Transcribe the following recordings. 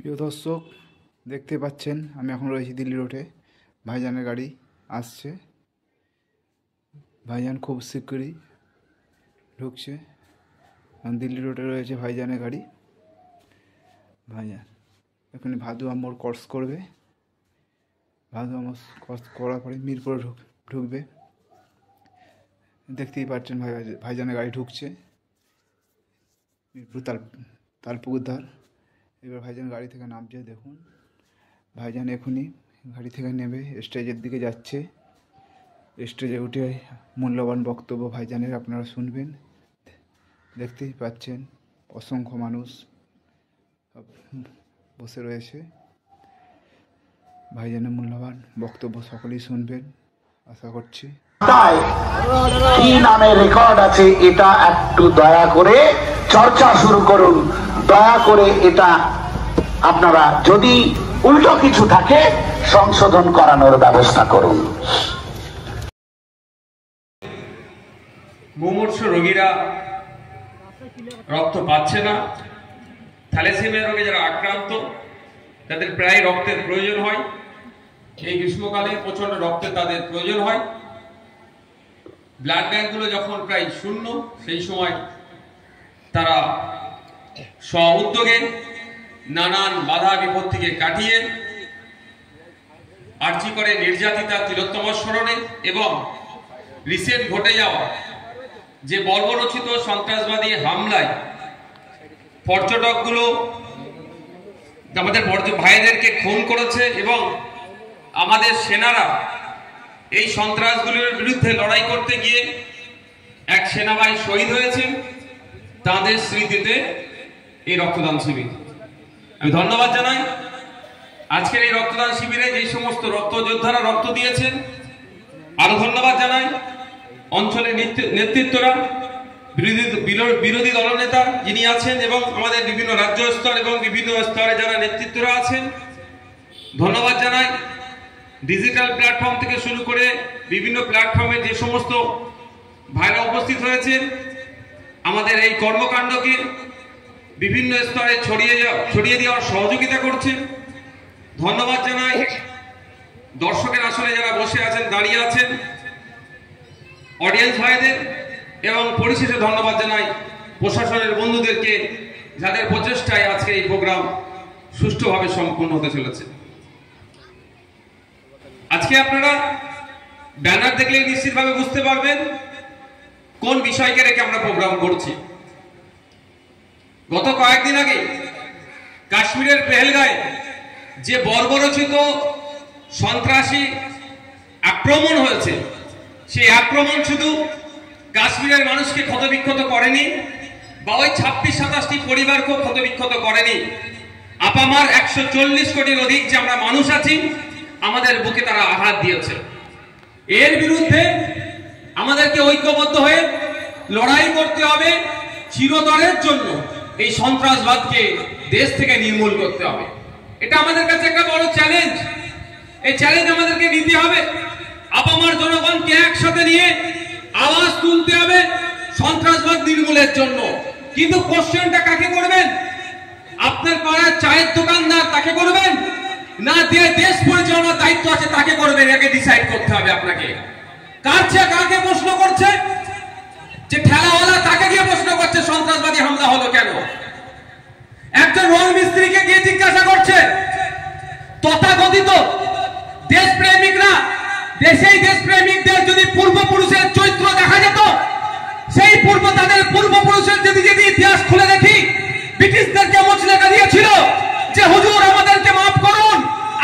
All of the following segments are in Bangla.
প্রিয় দর্শক, দেখতে পাচ্ছেন আমি এখন রয়েছি দিল্লি রোডে। ভাইজানের গাড়ি আসছে, ভাইজান খুব শীঘ্রই ঢুকছে। দিল্লি রোডে রয়েছে ভাইজানের গাড়ি। ভাইজান এখানে ভাদুয়া মোড় ক্রস করবে, ভাদুয়া মোড় ক্রস করার পরে মিরপুরে ঢুকবে। দেখতেই পাচ্ছেন ভাইজানের গাড়ি ঢুকছে মিরপুর তালপুকুর ধার। এবার ভাইজান গাড়ি থেকে নামছে, দেখুন ভাইজান এখনই গাড়ি থেকে নেমে স্টেজের দিকে যাচ্ছে। স্টেজে উঠে মূল্যবান বক্তব্য ভাইজানের আপনারা শুনবেন। দেখতেই পাচ্ছেন অসংখ্য মানুষ বসে রয়েছে। ভাইজানের মূল্যবান বক্তব্য সকলেই শুনবেন আশা করছি। কি নামে রেকর্ড আছে এটা একটু দয়া করে চর্চা শুরু করুন। দয়া করে এটা আপনারা যদি উল্টো কিছু থাকে সংশোধন করানোর ব্যবস্থা করুন। মুমূর্ষ রোগীরা রক্ত পাচ্ছে না, থ্যালাসেমিয়া রোগে যারা আক্রান্ত তাদের প্রায় রক্তের প্রয়োজন হয়। এই গ্রীষ্মকালে প্রচন্ড রক্তের তাদের প্রয়োজন হয়। ব্লাড ব্যাংকগুলো যখন প্রায় শূন্য, সেই সময় তারা স্ব উদ্যোগে নানান বাধা বিপত্তিকে কাটিয়ে আর্জি করে নির্যাতিতা তিলোত্তম স্মরণে এবং রিসেন্ট ঘটে যাওয়া যে বর্বরচিত সন্ত্রাসবাদী হামলায় পর্যটকগুলো আমাদের ভাইদেরকে খুন করেছে এবং আমাদের সেনারা এই সন্ত্রাসগুলোর বিরুদ্ধে লড়াই করতে গিয়ে এক সেনাবাহিনী শহীদ হয়েছেন, তাদের স্মৃতিতে এই রক্তদান শিবির। আমি ধন্যবাদ জানাই আজকের এই রক্তদান শিবিরে যে সমস্ত রক্তযোদ্ধারা রক্ত দিয়েছেন। আরো ধন্যবাদ জানাই অঞ্চলের নেতৃত্বরা, বিরোধী দলনেতা যিনি আছেন এবং আমাদের বিভিন্ন রাজ্য স্তর এবং বিভিন্ন স্তরে যারা নেতৃত্বরা আছেন। ধন্যবাদ জানাই ডিজিটাল প্ল্যাটফর্ম থেকে শুরু করে বিভিন্ন প্ল্যাটফর্মে যে সমস্ত ভাইরা উপস্থিত হয়েছেন, আমাদের এই কর্মকাণ্ডকে বিভিন্ন স্তরে ছড়িয়ে দেওয়ার সহযোগিতা করছেন। ধন্যবাদ জানাই দর্শকের আসলে যারা বসে আছেন, দাঁড়িয়ে আছেন, অডিয়েন্স ভাইদের, এবং পরিশেষে ধন্যবাদ জানাই প্রশাসনের বন্ধুদেরকে যাদের প্রচেষ্টায় আজকে এই প্রোগ্রাম সুষ্ঠুভাবে সম্পন্ন হতে চলেছে। আজকে আপনারা ব্যানার দেখলেই নিশ্চিতভাবে বুঝতে পারবেন কোন বিষয়কে রেখে আমরা প্রোগ্রাম করছি। গত কয়েকদিন আগে কাশ্মীরের পেহেলগাঁয়ে যে বর্বরচিত সন্ত্রাসী আক্রমণ হয়েছে, সেই আক্রমণ শুধু কাশ্মীরের মানুষকে ক্ষতবিক্ষত করেনি বা ওই 26-27টি পরিবারকেও ক্ষতবিক্ষত করেনি। আপামার 140 কোটির অধিক যে আমরা মানুষ আছি, আমাদের বুকে তারা আঘাত দিয়েছে। এর বিরুদ্ধে আমাদেরকে ঐক্যবদ্ধ হয়ে লড়াই করতে হবে। চিরতরের জন্য এই সন্ত্রাসবাদকে দেশ থেকে নির্মূল করতে হবে। এটা আমাদের কাছে একটা বড় চ্যালেঞ্জ। এই চ্যালেঞ্জ আমাদেরকে নিতে হবে। আপামার জনগণকে একসাথে নিয়ে আওয়াজ তুলতে হবে সন্ত্রাসবাদ নির্মূলের জন্য। কিন্তু কোশ্চেনটা কাকে করবেন? আপনার পাড়ার চায়ের দোকানদার তাকে করবেন, না দেশ পরিচালনার দায়িত্ব আছে তাকে করবেন? একে ডিসাইড করতে হবে আপনাকে। কাকে প্রশ্ন করছে? যে ঠেলাওয়ালা তাকে গিয়ে প্রশ্ন করছে সন্ত্রাসবাদী হামলা হলো কেন? একজন রং মিস্ত্রিকে গিয়ে জিজ্ঞাসা করছে। তথাকথিত দেশপ্রেমিকরা, দেশপ্রেমিকদের যদি পূর্বপুরুষের চরিত্র দেখা যেত, সেই তাদের পূর্বপুরুষের যদি ইতিহাস খুলে দেখি, ব্রিটিশদেরকে মোচলেখা দিয়েছিল যে হুজুর আমাদেরকে মাফ করুন,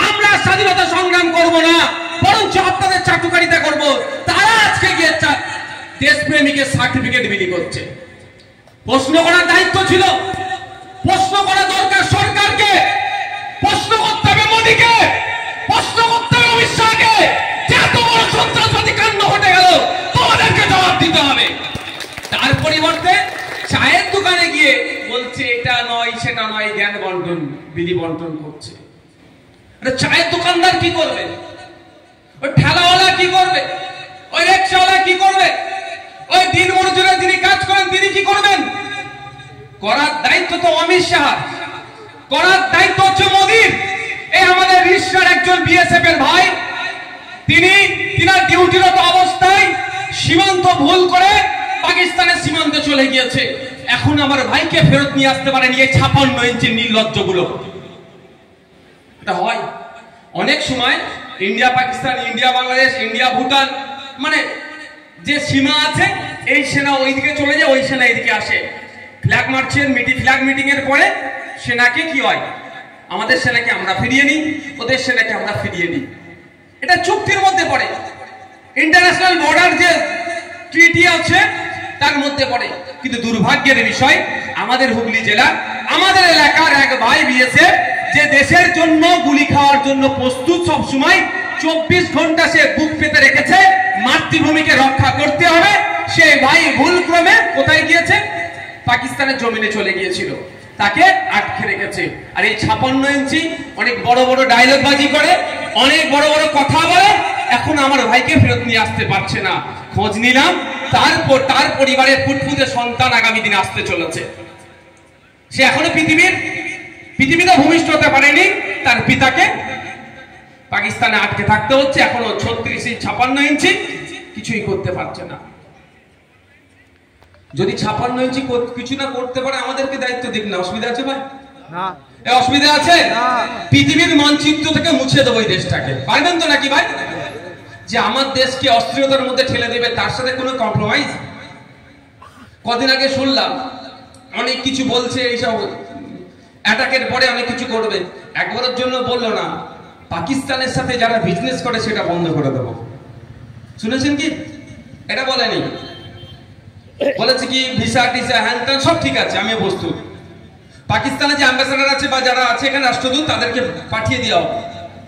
আমরা স্বাধীনতা সংগ্রাম করব না, বরঞ্চ আপনাদের চাটুকারিতা করব। তারা আজকে গিয়ে দেশপ্রেমিকের সার্টিফিকেট বিলি করছে। প্রশ্ন করার দায়িত্ব ছিল, প্রশ্ন করা দরকার সরকারকে, প্রশ্ন করতে হবে মোদীকে, প্রশ্ন করতে হবে অমিত শাহকে। এত বড় সন্ত্রাসবাদী কাণ্ড ঘটে গেল, তোমাদেরকে জবাব দিতে হবে। তার পরিবর্তে চায়ের দোকানে গিয়ে বলছে এটা নয় সেটা নয়, জ্ঞান বন্টন বিধি বন্টন করছে। চায়ের দোকানদার কি করবে? ওই ঠেলাওয়ালা কি করবে? ওই রিকশাওয়ালা কি করবে? ওই দিন মজুরে যিনি কাজ করেন তিনি কি করবেন? করার দায়িত্ব তো অমিত শাহ, করার দায়িত্ব হচ্ছে মিশ্রার একজন বিএসএফ এর ভাই, তিনার ডিউটিরত অবস্থায় সীমান্ত ভুল করে পাকিস্তানের সীমান্তে চলে গিয়েছে। এখন আমার ভাইকে ফেরত নিয়ে আসতে পারেনি এই 56 ইঞ্চির নির্লজ্জগুলো। এটা হয় অনেক সময়। India Pakistan, India Bangladesh, India Bhutan, মানে যে সীমা আছে, এই সেনা ওইদিকে চলে যায়, ওই সেনা এইদিকে আসে। ফ্ল্যাগ মার্চের ফ্ল্যাগ মিটিং এর পরে সেনাকে কি হয়, আমাদের সেনাকে আমরা ফিরিয়ে নিই, ওদের সেনাকে আমরা ফিরিয়ে নিই। এটা চুক্তির মধ্যে পড়ে, ইন্টারন্যাশনাল বর্ডার যে ট্রিটি আছে তার মধ্যে পড়ে। কিন্তু দুর্ভাগ্যের বিষয়, আমাদের হুগলি জেলা, আমাদের এলাকার এক ভাই বিএসএফ, যে দেশের জন্য গুলি খাওয়ার জন্য প্রস্তুত, সব সময় 24 ঘন্টা সে বুক পেতে রেখেছে, মাতৃভূমিকে রক্ষা করতে হবে, সেই ভাই ভুলক্রমে কোথায় গিয়েছে, পাকিস্তানের জমিনে চলে গিয়েছিল, তাকে আটকে রেখেছে। আর এই 56 ইঞ্চি অনেক বড় বড় ডায়লগ বাজি করে, অনেক বড় বড় কথা বলে, এখন আমার ভাইকে ফেরত নিয়ে আসতে পারছে না। খোঁজ নিলাম, তার পরিবারের ফুটফুটে সন্তান আগামী দিনে আসতে চলেছে। সে এখনো পৃথিবীতে ভূমিষ্ঠ হতে পারেনি, তার পিতাকে পাকিস্তানে আটকে থাকতে হচ্ছে। এখনো 56 ইঞ্চি কিছুই করতে পারছে না। যদি 56 ইঞ্চি কিছু না করতে পারে, আমাদেরকে দায়িত্ব দিক না। অসুবিধা আছে ভাই? না। অসুবিধা আছে? পৃথিবীর মানচিত্র থেকে মুছে দেবো এই দেশটাকে, পারবেন তো নাকি ভাই? যে আমার দেশকে অস্থিরতার মধ্যে ঠেলে দেবে, তার সাথে কোনো কম্প্রোমাইজ? কদিন আগে শুনলাম অনেক কিছু বলছে, এইসব অ্যাটাকের পরে অনেক কিছু করবে। একবারের জন্য বললো না, পাকিস্তানের সাথে যারা বিজনেস করে সেটা বন্ধ করে দেবো। শুনেছেন কি? এটা বলেনি। বলেছে কি ভিসা টিসা হ্যান ত্যান সব ঠিক আছে, আমি প্রস্তুত। পাকিস্তানে যে অ্যাম্বাসেডার আছে বা যারা আছে এখানে রাষ্ট্রদূত, তাদেরকে পাঠিয়ে দিও।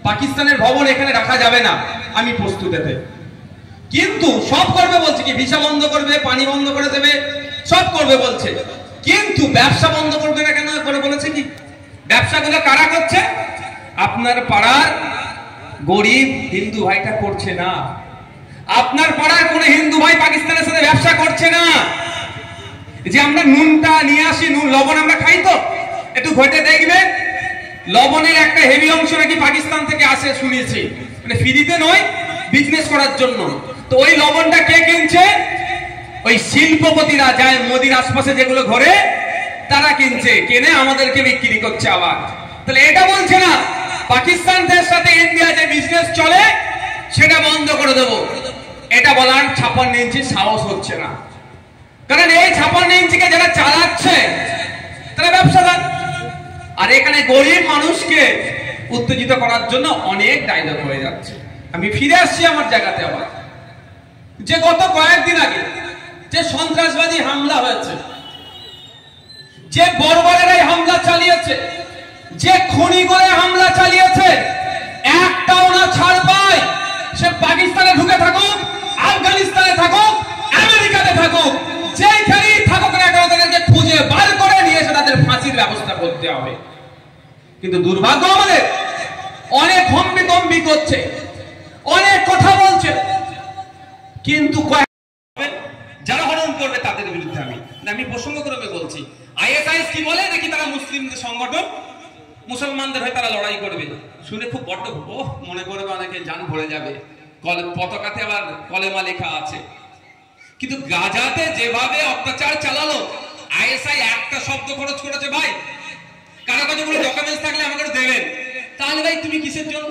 পাকিস্তানের ভবন এখানে রাখা যাবে না, আমি প্রস্তুত এতে। কিন্তু সব করবে বলছে কি, ভিসা বন্ধ করবে, পানি বন্ধ করে দেবে, সব করবে বলছে। কিন্তু ব্যবসা বন্ধ করবে না কেন করে বলেছে কি? ব্যবসাগুলো কারা করছে? আপনার পাড়ার গরিব হিন্দু ভাইটা করছে না। আপনার পাড়ার কোন হিন্দু ভাই পাকিস্তানের সাথে ব্যবসা করছে না। যে আমরা নুনটা নিয়ে আসি, নুন লবণ আমরা খাই, তো একটু ঘটে দেখবেন লবণের একটা হেভি অংশ নাকি পাকিস্তান থেকে আসে শুনেছি, মানে ফ্রিতে নয়, বিজনেস করার জন্য। তো ওই লবণটা কে কিনছে? ওই শিল্পপতিরা, যায় মোদির আশপাশে যেগুলো ঘরে, তারা কিনছে, কিনে আমাদেরকে বিক্রি করছে আবার। তাহলে এটা বলছে না পাকিস্তানদের সাথে ইন্ডিয়া যে বিজনেস চলে সেটা বন্ধ করে দেব, এটা বলার 56 ইঞ্চি সাহস হচ্ছে না। কারণ এই 56 ইঞ্চিকে যারা চালাচ্ছে তারা ব্যবসাদার। আর এখানে গরিব মানুষকে উত্তেজিত করার জন্য অনেক ডায়লগ হয়ে যাচ্ছে। আমি ফিরে আসছি আমার জায়গাতে আবার, যে গত কয়েকদিন আগে যে সন্ত্রাসবাদী হামলা হয়েছে, যে বর্বরেরাই হামলা চালিয়েছে, যে খুনি করে হামলা চালিয়েছে, একটাও না ছাড় পায়। সে পাকিস্তানে ঢুকে থাকুক, আফগানিস্তানে থাকুক, আমেরিকাতে থাকুক, যেখানেই থাকুক না কেন, তাদেরকে খুঁজে বার করে নিয়ে এসে তাদের ফাঁসির ব্যবস্থা করতে হবে। কিন্তু দুর্ভাগ্য আমাদের, অনেক হম্বিতম্বি করছে, অনেক কথা বলছে, কিন্তু যারা হরণ করবে তাদের বিরুদ্ধে আমি প্রসঙ্গক্রমে বলছি। আইএসআইএস কি বলে নাকি তারা মুসলিমদের সংগঠন, মুসলমানদের হয়ে তারা লড়াই করবে। শুনে খুব বড্ড মনে করবে অনেকে, জান ভরে যাবে। পতাকাতে আবার কলেমা লেখা আছে। কিন্তু গাজাতে যেভাবে অত্যাচার চালালো, আইএসআই একটা শব্দ খরচ করেছে ভাই। কারো কাছে কোনো ডকুমেন্টস থাকলে আমাকে দেবেন। তাহলে ভাই তুমি কিসের জন্য,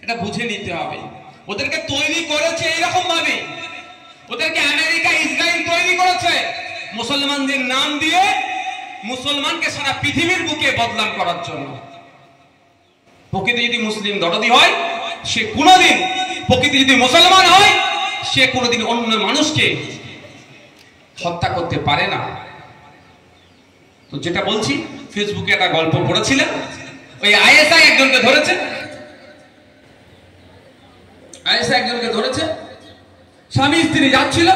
এটা বুঝে নিতে হবে। ওদেরকে তৈরি করেছে এইরকম ভাবে, ওদেরকে আমেরিকা ইসরায়েল তৈরি করেছে মুসলমানদের নাম দিয়ে, মুসলমানকে সারা পৃথিবীর বুকে বদনাম করার জন্য। প্রকৃতি যদি মুসলিম দরদি হয়, সে কোনোদিন, প্রকৃতি যদি মুসলমান হয়, সে কোনোদিন অন্য মানুষকে হত্যা করতে পারে না। তো যেটা বলছি, ফেসবুকে একটা গল্প পড়েছিলেন, ওই আইএসআই একজনকে ধরেছে, স্বামী স্ত্রী যাচ্ছিল,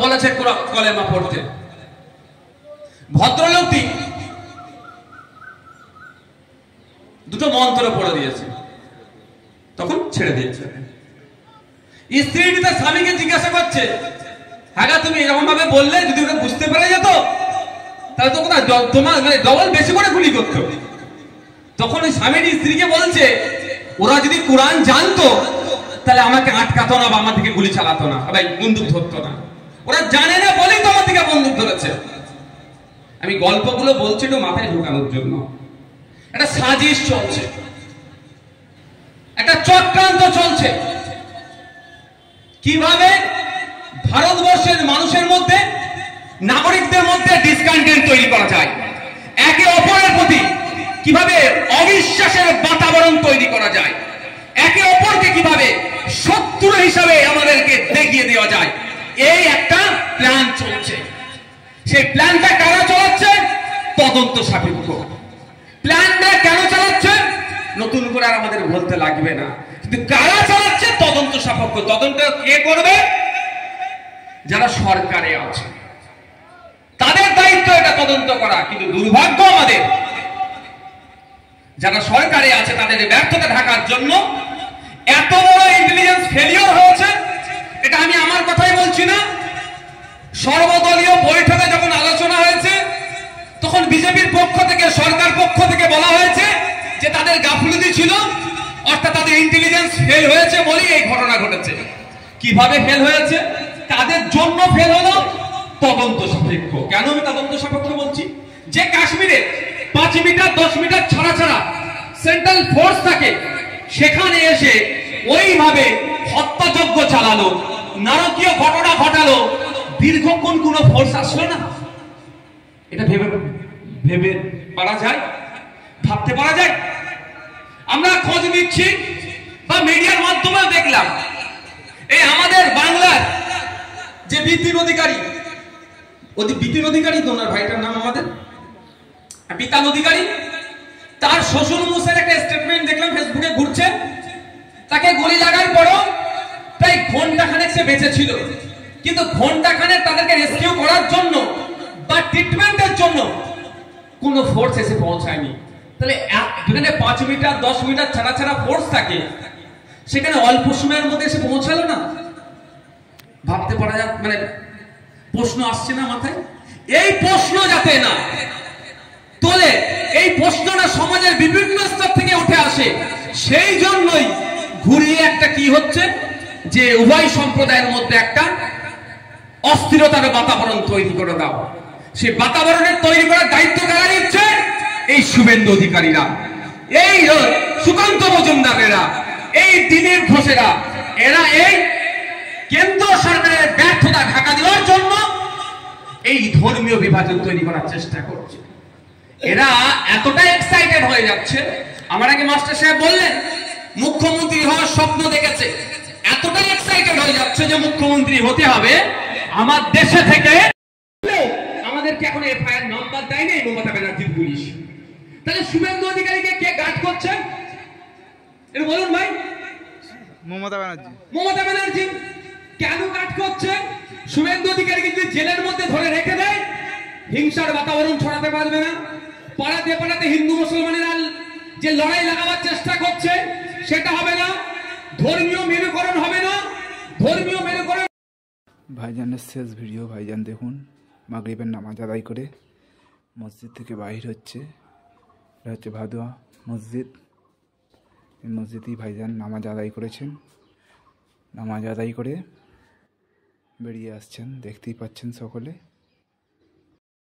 বলেছে কলেমা পড়তে। ভদ্রলোকটি দুটো মন্ত্র পড়ে দিয়েছে, তখন ছেড়ে দিয়েছে। স্ত্রীটি তার স্বামীকে জিজ্ঞাসা করছে, হ্যাঁ তুমি এরকম ভাবে বললে, যদি ওটা বুঝতে পেরে যেত তাহলে তো কোথায় তোমার মানে ডবল বেশি করে গুলি করতো। তখন ওই স্বামীর স্ত্রীকে বলছে, ওরা যদি কোরআন জানতো তাহলে আমাকে আটকাতো না বা আমার দিকে গুলি চালাতো না, ভাই বন্দুক ধরতো না। ওরা জানে না বলেই তো আমার দিকে বন্দুক ধরেছে। আমি গল্পগুলো বলছি একটু মাথায় ঢোকানোর জন্য। একটা সাজিশ চলছে, একটা চক্রান্ত চলছে, কিভাবে ভারতবর্ষের মানুষের মধ্যে, নাগরিকদের মধ্যে ডিসকন্টেন্ট তৈরি করা যায়, একে অপরের প্রতি কিভাবে অবিশ্বাসের বাতাবরণ তৈরি করা যায়, একে অপরকে কিভাবে শত্রু হিসাবে আমাদেরকে দেখিয়ে দেওয়া যায়, এই একটা প্ল্যান চলছে। সেই প্ল্যানটা কারা চালাচ্ছে? তদন্ত সাপেক্ষ। প্ল্যানটা কেন চালাচ্ছে নতুন করে আর আমাদের বলতে লাগবে না, কিন্তু কারা চালাচ্ছে তদন্ত সাপেক্ষ। তদন্ত কে করবে? যারা সরকারে আছে, তাদের দায়িত্ব এটা তদন্ত করা। কিন্তু দুর্ভাগ্য আমাদের, যারা সরকারে আছে তাদের ব্যর্থতা ঢাকার জন্য এত বড় ইন্টেলিজেন্স ফেলিওর হয়েছে। এটা আমি আমার কথাই বলছি না, সর্বদলীয় বৈঠকে যখন আলোচনা হয়েছে তখন বিজেপির পক্ষ থেকে, সরকার পক্ষ থেকে বলা হয়েছে যে তাদের গাফিলতি ছিল, অর্থাৎ তাদের ইন্টেলিজেন্স ফেল হয়েছে বলেই এই ঘটনা ঘটেছে। কিভাবে ফেল হয়েছে, তাদের জন্য ফেল হলো? তদন্ত সাপেক্ষ। কেন আমি তদন্ত সাপেক্ষ বলছি? যে কাশ্মীরে 5 মিটার 10 মিটার ছাড়া ছাড়া সেন্ট্রাল ফোর্স থাকে, সেখানে এসে ওইভাবে হত্যাযজ্ঞ চালালো, নারকীয় ঘটনা ঘটালো, দীর্ঘক্ষণ কোনো ফোর্স আসলো না। এটা ভেবে ভেবে পারা যায়, ভাবতে পারা যায়? আমরা খোঁজ নিচ্ছি বা মিডিয়ার মাধ্যমে দেখলাম, এই আমাদের বাংলার যে বিপিন অধিকারী, বিপিন অধিকারী তো ওনার ভাইটার নাম, আমাদের বিতান অধিকারী, তার শ্বশুর মুসের একটা স্টেটমেন্ট দেখলাম ফেসবুকে ঘুরছে। তাকে গুলি লাগার পরও প্রায় ঘন্টাখানেক সে বেঁচে ছিল, কিন্তু ঘন্টাখানেক তাদেরকে রেস্কিউ করার জন্য বা ট্রিটমেন্টের জন্য কোনো ফোর্স এসে পৌঁছায়নি। তাহলে যেখানে 5 মিটার 10 মিটার ছাড়া ছাড়া ফোর্স থাকে, সেখানে অল্প সময়ের মধ্যে এসে পৌঁছালো না। ভাবতে পারা যায়, মানে প্রশ্ন আসছে না মাথায়? এই প্রশ্ন যাতে না তোলে, এই প্রশ্নটা সমাজের বিভিন্ন স্তর থেকে উঠে আসে, সেই জন্যই ঘুরিয়ে একটা কি হচ্ছে যে উভয় সম্প্রদায়ের মধ্যে একটা অস্থিরতার বাতাবরণ তৈরি করে দাও। সেই বাতাবরণের তৈরি করার দায়িত্ব কারা নিচ্ছে? এই শুভেন্দু অধিকারীরা, এই সুকান্ত মজুমদারেরা, এই দিলীপ ঘোষেরা। এরা এই কেন্দ্র সরকারের ব্যর্থতা ঢাকা দেওয়ার জন্য এই ধর্মীয় বিভাজন তৈরি করার চেষ্টা করছে। এরা এতটা এক্সাইটেড হয়ে যাচ্ছে, আমার আগে মাস্টার সাহেব বললেন মুখ্যমন্ত্রী হওয়ার স্বপ্ন দেখেছে, এতটাই এক্সাইটেড হয়ে যাচ্ছে যে মুখ্যমন্ত্রী হতে হবে আমার দেশে থেকে। আমাদেরকে এখন এফআইআর নাম্বার দেয়নি মমতা ব্যানার্জির পুলিশ, তাহলে শুভেন্দু অধিকারীকে কে গার্ড করছে? এটা বলুন ভাই। মমতা ব্যানার্জি। মমতা ব্যানার্জি কেন গার্ড করছে? শুভেন্দু অধিকারীকে যদি জেলের মধ্যে ধরে রেখে দেয়, হিংসার বাতাবরণ ছড়াতে পারবে না। পাড়াতে পাড়াতে হিন্দু মুসলমানেরা যে লড়াই লাগাবার চেষ্টা করছে সেটা হবে না, ধর্মীয় মেরুকরণ হবে না, ধর্মীয় মেরুকরণ। ভাইজানের শেষ ভিডিও। ভাইজান দেখুন মাগরিবের নামাজ আদায় করে মসজিদ থেকে বাহির হচ্ছে। এটা হচ্ছে ভাদুয়া মসজিদ। এই মসজিদেই ভাইজান নামাজ আদায় করেছেন। নামাজ আদায় করে বেরিয়ে আসছেন, দেখতেই পাচ্ছেন সকলে।